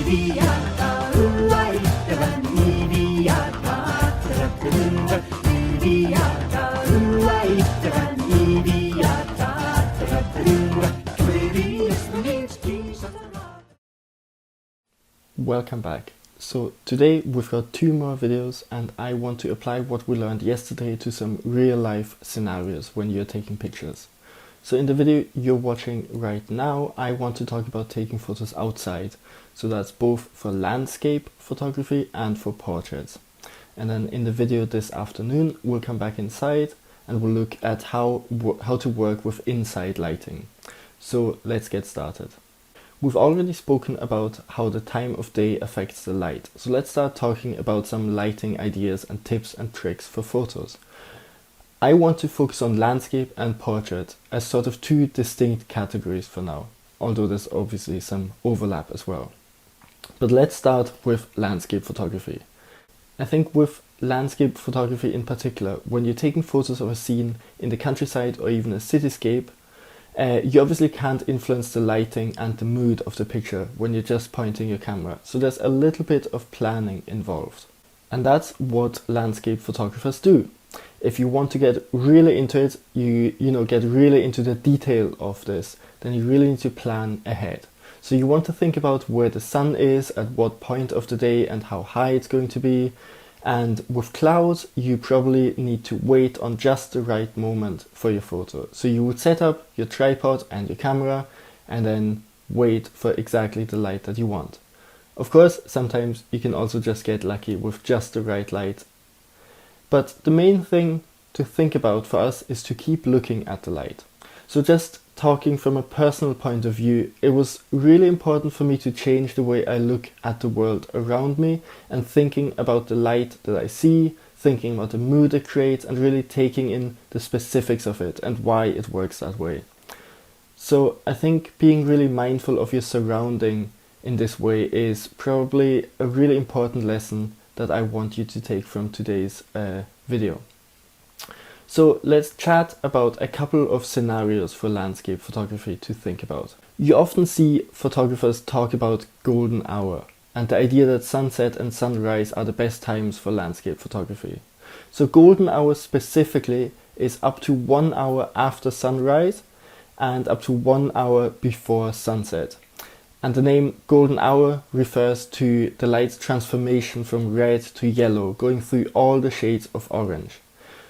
Welcome back. So today we've got 2 more videos and I want to apply what we learned yesterday to some real life scenarios when you're taking pictures. So in the video you're watching right now, I want to talk about taking photos outside. So that's both for landscape photography and for portraits. And then in the video this afternoon we'll come back inside and we'll look at how to work with inside lighting. So let's get started. We've already spoken about how the time of day affects the light, so let's start talking about some lighting ideas and tips and tricks for photos. I want to focus on landscape and portrait as sort of 2 distinct categories for now, although there's obviously some overlap as well. But let's start with landscape photography. I think with landscape photography in particular, when you're taking photos of a scene in the countryside or even a cityscape, you obviously can't influence the lighting and the mood of the picture when you're just pointing your camera, so there's a little bit of planning involved. And that's what landscape photographers do. If you want to get really into it, get really into the detail of this, then you really need to plan ahead. So you want to think about where the sun is, at what point of the day and how high it's going to be. And with clouds, you probably need to wait on just the right moment for your photo. So you would set up your tripod and your camera and then wait for exactly the light that you want. Of course, sometimes you can also just get lucky with just the right light. But the main thing to think about for us is to keep looking at the light. So just talking from a personal point of view, it was really important for me to change the way I look at the world around me and thinking about the light that I see, thinking about the mood it creates and really taking in the specifics of it and why it works that way. So I think being really mindful of your surrounding in this way is probably a really important lesson that I want you to take from today's video. So let's chat about a couple of scenarios for landscape photography to think about. You often see photographers talk about golden hour and the idea that sunset and sunrise are the best times for landscape photography. So golden hour specifically is up to 1 hour after sunrise and up to 1 hour before sunset. And the name golden hour refers to the light's transformation from red to yellow, going through all the shades of orange.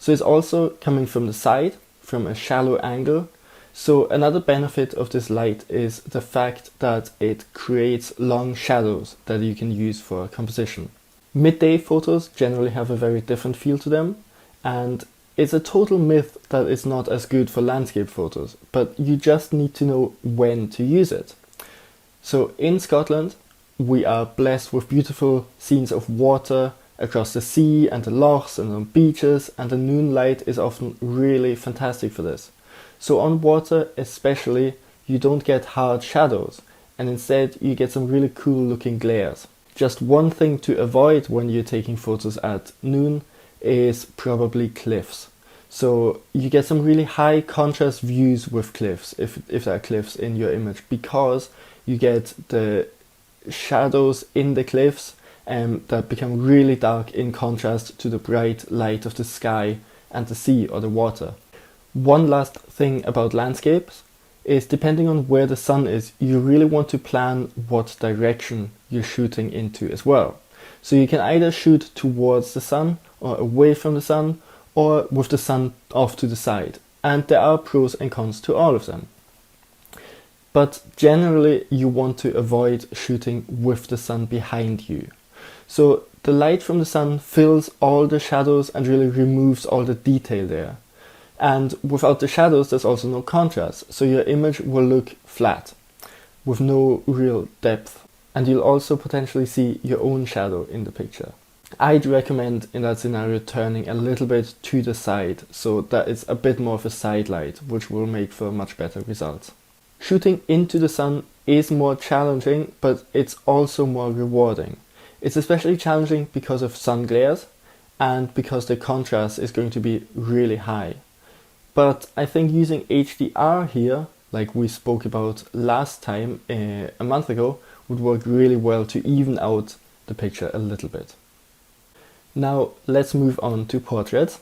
So it's also coming from the side, from a shallow angle. So another benefit of this light is the fact that it creates long shadows that you can use for composition. Midday photos generally have a very different feel to them, and it's a total myth that it's not as good for landscape photos, but you just need to know when to use it. So in Scotland, we are blessed with beautiful scenes of water across the sea and the lochs and on beaches, and the noon light is often really fantastic for this. So on water especially, you don't get hard shadows and instead you get some really cool looking glares. Just one thing to avoid when you're taking photos at noon is probably cliffs. So you get some really high contrast views with cliffs, if there are cliffs in your image, because you get the shadows in the cliffs that become really dark in contrast to the bright light of the sky and the sea or the water. One last thing about landscapes is, depending on where the sun is, you really want to plan what direction you're shooting into as well. So you can either shoot towards the sun or away from the sun or with the sun off to the side. And there are pros and cons to all of them. But generally you want to avoid shooting with the sun behind you. So the light from the sun fills all the shadows and really removes all the detail there. And without the shadows there's also no contrast, so your image will look flat, with no real depth. And you'll also potentially see your own shadow in the picture. I'd recommend in that scenario turning a little bit to the side, so that it's a bit more of a side light, which will make for much better results. Shooting into the sun is more challenging, but it's also more rewarding. It's especially challenging because of sun glares and because the contrast is going to be really high. But I think using HDR here, like we spoke about last time a month ago, would work really well to even out the picture a little bit. Now let's move on to portraits.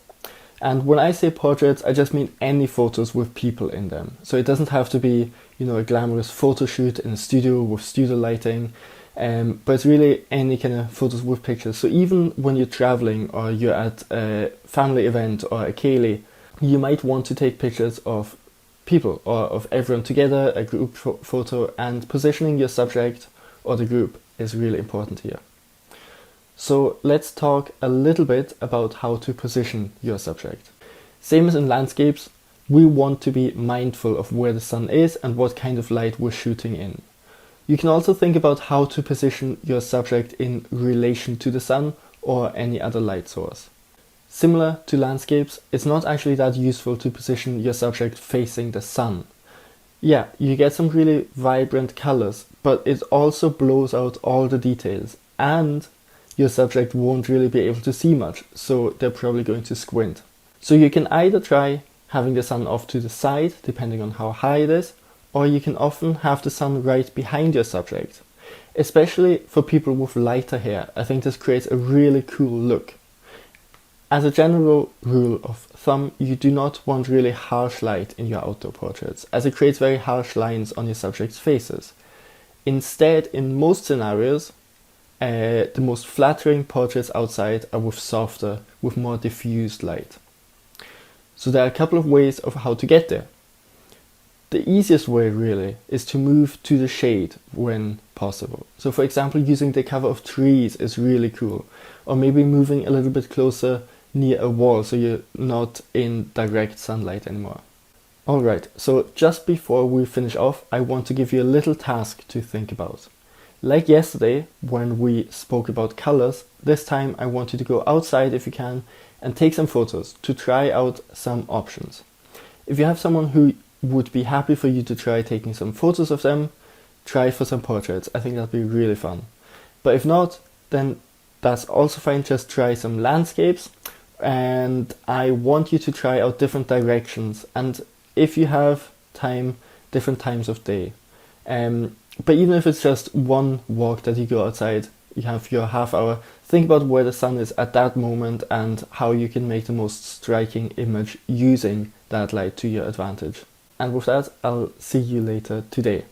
And when I say portraits, I just mean any photos with people in them. So it doesn't have to be, a glamorous photo shoot in a studio with studio lighting, but it's really any kind of photos with pictures. So even when you're traveling or you're at a family event or a ceilidh, you might want to take pictures of people or of everyone together, a group photo, and positioning your subject or the group is really important here. So let's talk a little bit about how to position your subject. Same as in landscapes, we want to be mindful of where the sun is and what kind of light we're shooting in. You can also think about how to position your subject in relation to the sun or any other light source. Similar to landscapes, it's not actually that useful to position your subject facing the sun. Yeah, you get some really vibrant colors, but it also blows out all the details, and your subject won't really be able to see much, so they're probably going to squint. So you can either try having the sun off to the side, depending on how high it is, or you can often have the sun right behind your subject. Especially for people with lighter hair, I think this creates a really cool look. As a general rule of thumb, you do not want really harsh light in your outdoor portraits, as it creates very harsh lines on your subject's faces. Instead, in most scenarios, the most flattering portraits outside are with softer, with more diffused light. So there are a couple of ways of how to get there. The easiest way really is to move to the shade when possible. So for example, using the cover of trees is really cool. Or maybe moving a little bit closer near a wall so you're not in direct sunlight anymore. Alright, so just before we finish off, I want to give you a little task to think about. Like yesterday, when we spoke about colors, this time I want you to go outside if you can and take some photos to try out some options. If you have someone who would be happy for you to try taking some photos of them, try for some portraits. I think that'd be really fun. But if not, then that's also fine. Just try some landscapes, and I want you to try out different directions, and if you have time, different times of day. But even if it's just one walk that you go outside, you have your half hour, think about where the sun is at that moment and how you can make the most striking image using that light to your advantage. And with that, I'll see you later today.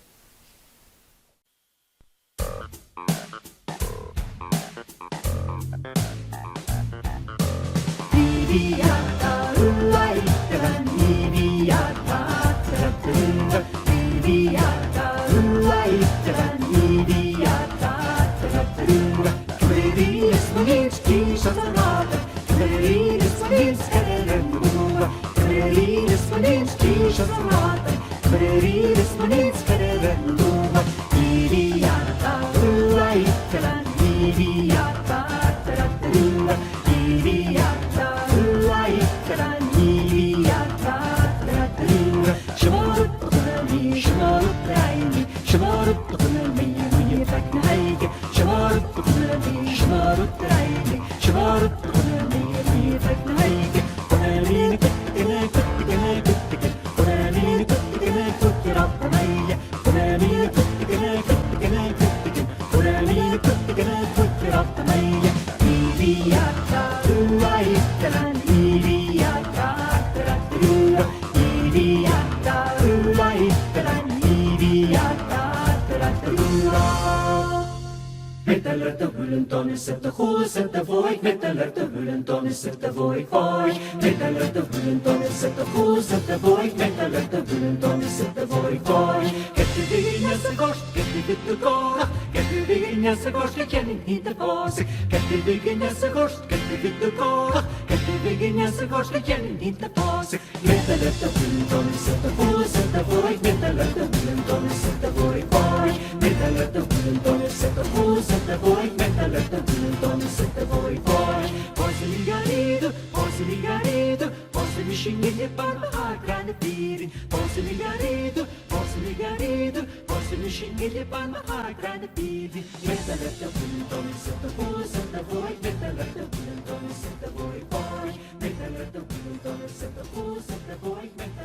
Zet de goe, zet de voik, met de lerte hullen, dan is het de voik, voik. Met de lerte hullen, dan is het de goe, zet de voik, met de lerte hullen, dan is het de voik, voik. Get de vignes en gorst, get de witte kora, get de vignes en gorst, ik ken niet de paas. Get de vignes en gorst, get de witte kora, get de vignes en gorst, ik ken niet de paas. Met de lerte hullen, dan is het de goe, zet de voik, met de lerte hullen, dan is het de voik, voik. Met de lerte hullen, dan is het de goe, zet de voik, met de lerte hullen, dan is het de voik, voik. Posso ligarido, posso me xinguir para a grande piri. Posso ligarido, posso me xinguir para a grande piri. Meta leta bulton, senta boa, senta boa, meta leta bulton, senta boa, boy. Meta leta bulton, senta boa, meta